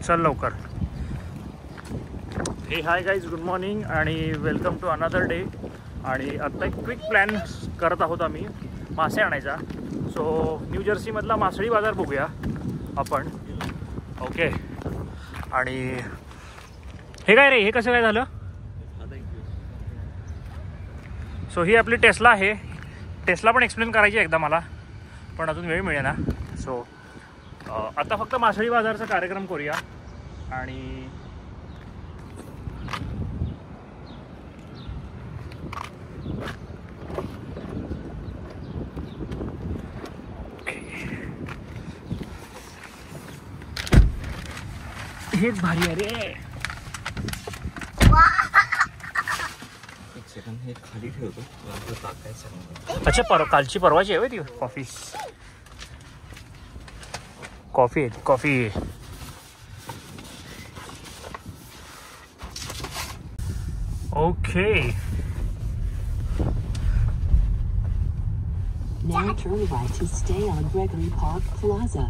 चल लवकर. हे हाय गाईज, गुड मॉर्निंग आणि वेलकम टू अनदर डे. आणि आत्ता एक क्विक प्लॅन करत आहोत आम्ही मासे आणायचा. सो न्यू जर्सीमधला मासळी बाजार बघूया आपण. ओके. आणि हे काय रे, हे कसं काय झालं? सो ही आपली टेस्ला आहे. टेस्ला पण एक्सप्लेन करायची एकदा मला, पण अजून वेळ मिळेल ना. सो आता फक्त मासळी बाजारचा कार्यक्रम करूया. आणि हेच भारी आहे रे. एक सेकंड, हे खाली ठेवतो. अच्छा, कालची परवाची आहे ती कॉफी. कॉफी आहे, coffee. Okay. Now turn right to stay on Gregory Park Plaza.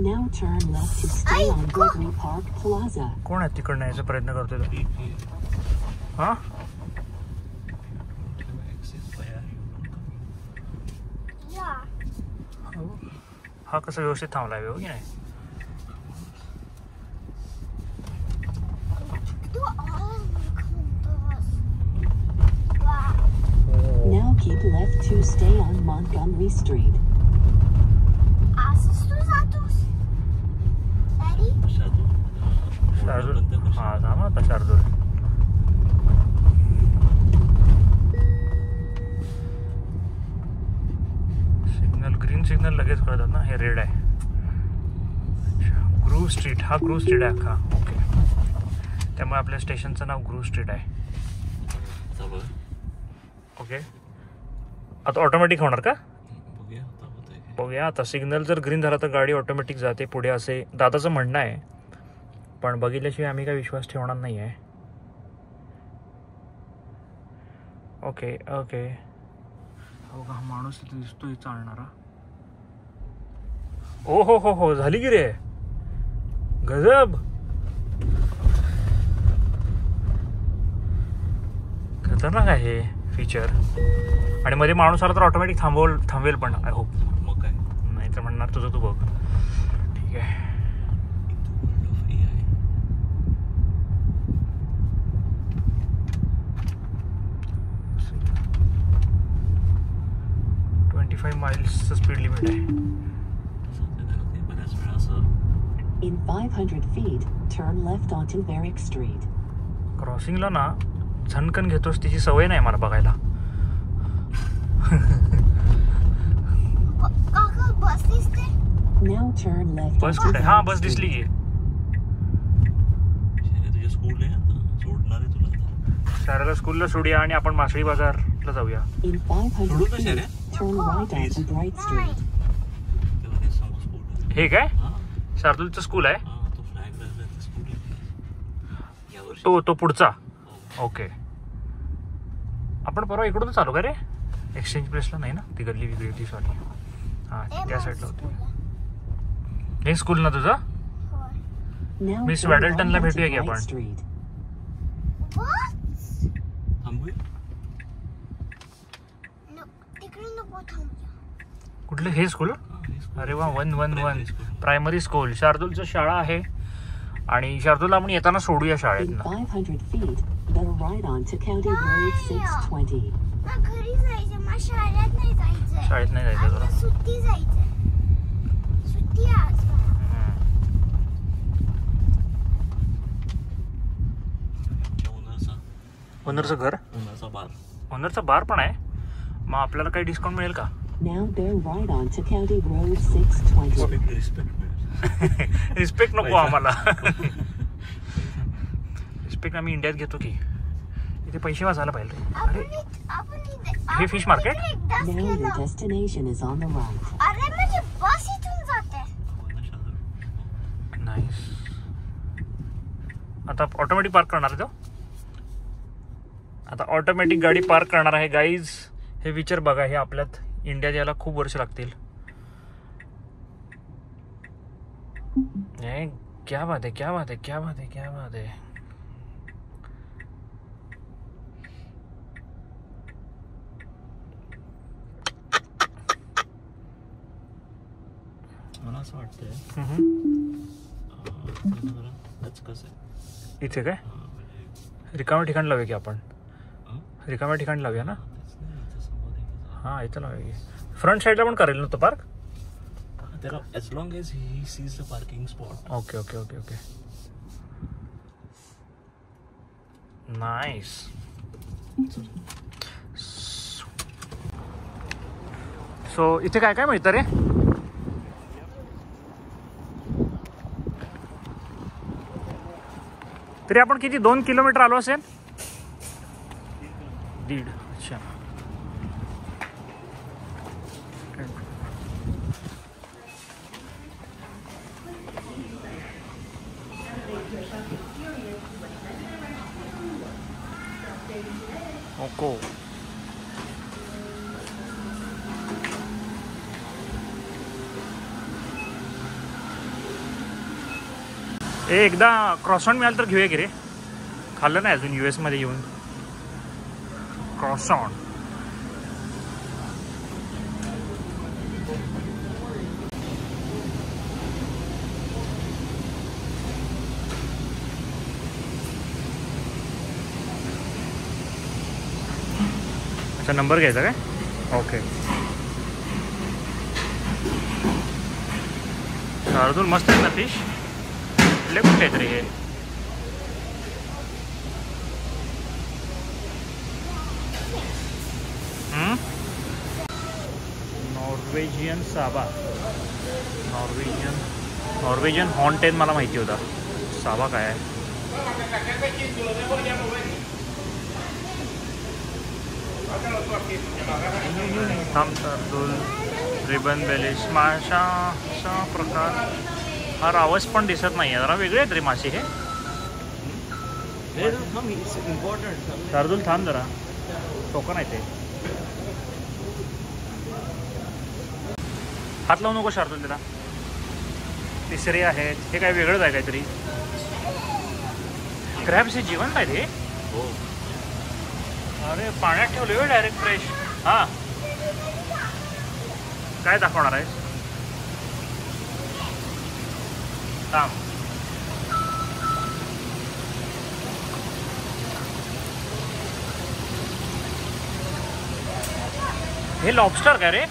Now turn left to stay on Gregory Park Plaza. कोण आहे तिकडनं यायचा प्रयत्न करतोय तो? हा, हा कसं व्यवस्थित थांबलाय हो की नाही? Now keep left to stay on Montgomery Street. Shardul. हा, थांब आता. शार्दूल सिग्नल, ग्रीन सिग्नल लगेच कळतात ना. हे रेड आहे. Groove street. हा ग्रूव्ह स्ट्रीट आहे का? ओके. त्यामुळे आपल्या स्टेशनचं नाव ग्रूव्ह स्ट्रीट आहे. ओके. आता ऑटोमॅटिक होणार का? बघूया आता. सिग्नल जर ग्रीन झाला तर गाडी ऑटोमॅटिक जाते पुढे, असे दादाचं म्हणणं आहे. पण बघितल्याशिवाय आम्ही काय विश्वास ठेवणार नाही आहे. Okay okay. हो का, माणूस तिथे दिसतोय चालणारा. ओ हो हो हो, झाली की रे गजब. खतरनाक आहे फीचर. आणि मध्ये माणूस आला तर ऑटोमॅटिक थांबवेल पण. I hope. मग काय नाही तर म्हणणार तुझं तू बघ. ठीक आहे. माइल्सचं स्पीड लिमिट आहे. In 500 feet, turn left onto Varick Street. क्रॉसिंगला ना झनकन घेतोस, तिची सवय नाही मला बघायला. Now turn left. बस कुठे? हा, बस दिसली की. तुझ्या स्कूल आहे सोडणार आहे तुला. शाळेला स्कूलला सोडूया आणि आपण मासळी बाजारला जाऊया. In 500 feet, turn right onto Bright Street. हे काय शार्दूलचं स्कूल आहे? तो पुढचा. ओके. आपण परवा इकडूनच चालू का रे? एक्सचेंज प्लेसला नाही ना, ती गल्ली वेगळी होती. सॉरी. हा, त्या साईडला होती. हे स्कूल ना तुझं? मिस वॅडल्टनला भेटूया की आपण. कुठलं हे स्कूल? अरे वा, 111 प्रायमरी स्कूल. शार्दूलचं शाळा आहे आणि शार्दूलला आपण येताना सोडूया शाळेत. In 500 feet, go right onto County Road 620. शाळेत नाही जायचं तुला? ओनरचं घर? ओनरचा बार पण आहे. मग आपल्याला काही डिस्काउंट मिळेल का? Now go right onto County Road 620. Respect नको आम्हाला. रिस्पेक्ट आम्ही इंडियात घेतो की. इथे पैसे वाचायला पाहिजे. अरे हे fish market. Now your destination is on the right. अरे माझी बस इथून जाते. नाईस. आता ऑटोमॅटिक पार्क करणार आहे तो. आता ऑटोमॅटिक गाडी पार्क करणार आहे गाईज. हे फीचर बघा. हे आपल्यात इंडियात यायला खूप वर्ष लागतील. क्या बात है, क्या बात है, क्या बात है, क्या बात है. मला असं वाटतंय कसं आहे इथे काय रिकाम्या ठिकाणी लावूया की आपण. रिकाम्या ठिकाणी लावूया ना. हां इथं लावूया की. फ्रंट साईडला पण करेल ना तो पार्क. त्याला as long as he sees the parking spot. Okay okay okay okay. Nice. So इथे काय काय मिळतं रे. तरी आपण किती 2 किलोमीटर आलो असेल. 1.5. अच्छा. ओको. एकदा क्रॉसॉन मिळालं तर घेऊया की रे. खाल्लं नाही अजून US मध्ये येऊन क्रॉसॉन. अच्छा नंबर घ्यायचा काय. ओके. शार्दूल मस्त आहे ना फिश. कुठले कुठले आहेत रे हे. नॉर्वेजियन साबा. नॉर्वेजियन हॉर्नटेन मला माहिती होता. साबा काय आहे. शार्दूल रिबन बेलिश माशा असा प्रकार. हा रावस पण दिसत नाही आहे. जरा वेगळे आहेत रे मासे हे. शार्दूल थांब जरा. टोकन आहे ते. हात लावू नको शार्दूल त्याला. तिसरे आहेत. हे काय वेगळंच आहे काहीतरी. क्रॅब्स हे जिवंत आहेत हे. अरे पाण्यात ठेवले हो डायरेक्ट फ्रेश. हां काय दाखवणार आहे. थांब. हे लॉबस्टर काय रे.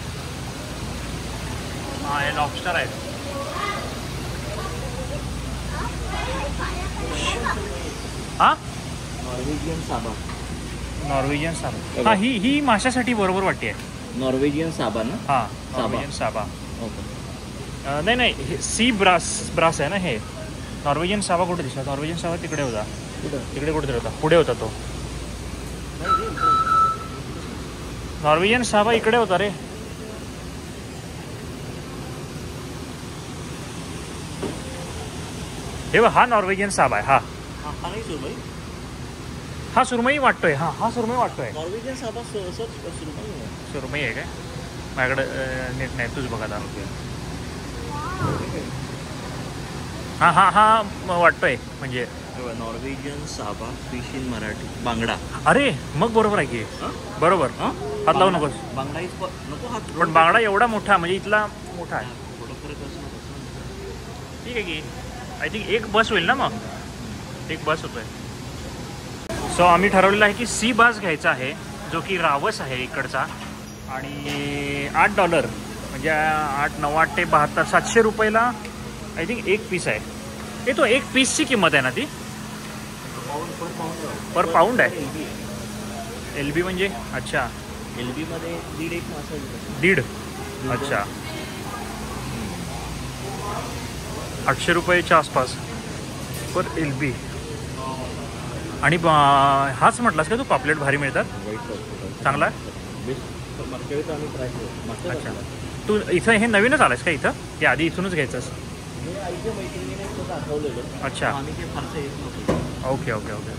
हां हे लॉबस्टर आहे. हां नॉर्वेजियन साबा. नॉर्वेजियन साबा. हां ही माशासाठी बरोबर वाटते. नॉर्वेजियन साबा ना. हां नॉर्वेजियन साबा. ओके. नाही सी ब्रास आहे ना हे. नॉर्वेजियन साबा कुठे दिसला. नॉर्वेजियन साबा तिकडे होता. तिकडे कुठे होता. पुढे होता तो. नॉर्वेजियन साबा इकडे होता रे. हे बघ हा नॉर्वेजियन साबा आहे. हा सुरमई वाटतोय. हा सुरमई वाटतोय. नॉर्वेजियन साबा सुरमई आहे काय. माझ्याकडे नीट नाही. तुझ बघा आता. हा वाटतोय म्हणजे. नॉर्वेजियन साबा फिश इन मराठी बांगडा. अरे मग बरोबर आहे की. बरोबर. हात लावू नकोस. बांगडा नको हात. पण बांगडा एवढा मोठा म्हणजे इथला मोठा आहे. ठीक आहे की. आय थिंक एक बस होईल ना. मग एक बस होतोय. सो आम्ही ठरवलेलं आहे की सी बास घ्यायचा आहे जो की रावस आहे इकडचा. आणि $8 म्हणजे 8, 9, 8 ते 72 700 रुपयाला आय थिंक एक पीस आहे. हे तो एक पीसची किंमत आहे ना ती. पर पाऊंड आहे. LB म्हणजे. अच्छा LB मध्ये 1.5 मासा. 1.5. अच्छा 800 रुपयाच्या आसपास पर LB. आणि हाच म्हटलास का तू. पापलेट भारी मिळतात. चांगला आहे. अच्छा तू इथं हे नवीनच आलास का इथं. ते आधी इथूनच घ्यायचंस. अच्छा ओके ओके ओके.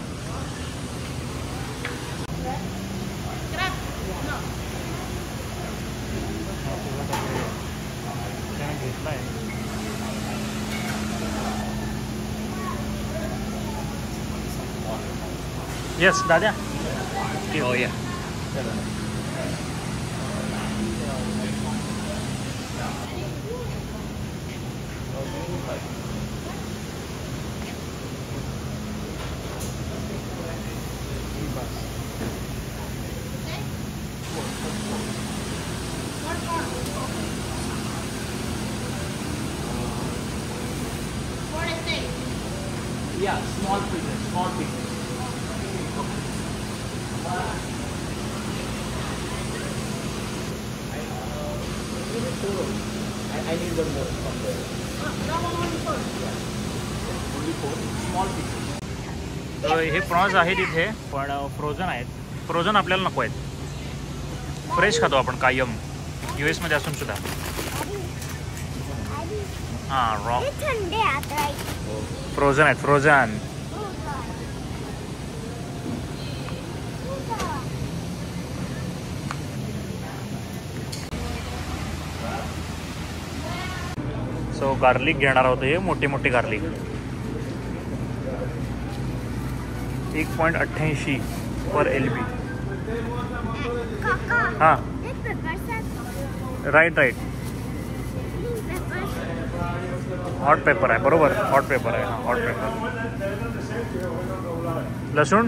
घेतला आहे. येस दादा. Oh yeah. Yeah, small pieces, small pieces. I need one more from there. Small pieces. तर हे प्रॉन्स आहेत इथे पण फ्रोझन आहेत. फ्रोझन आपल्याला नको आहेत. फ्रेश खातो आपण कायम US मध्ये असून सुद्धा. हां रॉ हे थंडे आता फ्रोझन आहेत फ्रोझन. सो गार्लिक घेणार आहोत. हे मोठे मोठे गार्लिक 1.88 पर LB. काका हां हे पेपर्स आहेत. Right right. Papers hot paper आहे बरोबर. हॉट पेपर आहे. हां हॉट पेपर. लसूण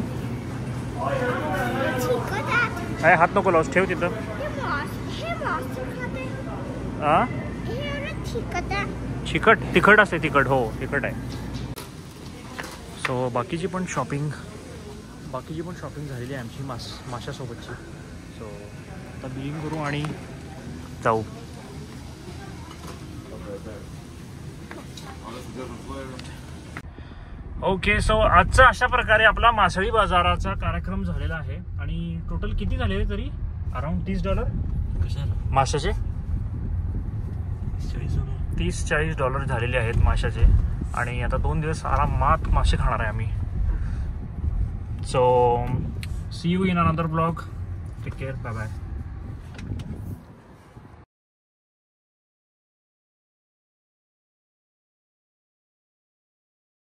चिकट आहेत. आहे. हात नको लावूस. ठेव तिथं. हे मस्त खाते. हां हे एवढं चिकट आहे. तिखट असते. तिखट हो तिखट आहे. सो बाकीची पण शॉपिंग झालेली आहे आमची माशासोबतची. सो आता बिलिंग करू आणि जाऊ. ओके सो आजचा अशा प्रकारे आपला मासळी बाजाराचा कार्यक्रम झालेला आहे. आणि टोटल किती झाले तरी अराउंड $30 माशाचे. $30-40 झालेले आहेत माशाचे. आणि आता 2 दिवस आरामात मासे खाणार आहे आम्ही. So see you in another blog. Take care. Bye bye.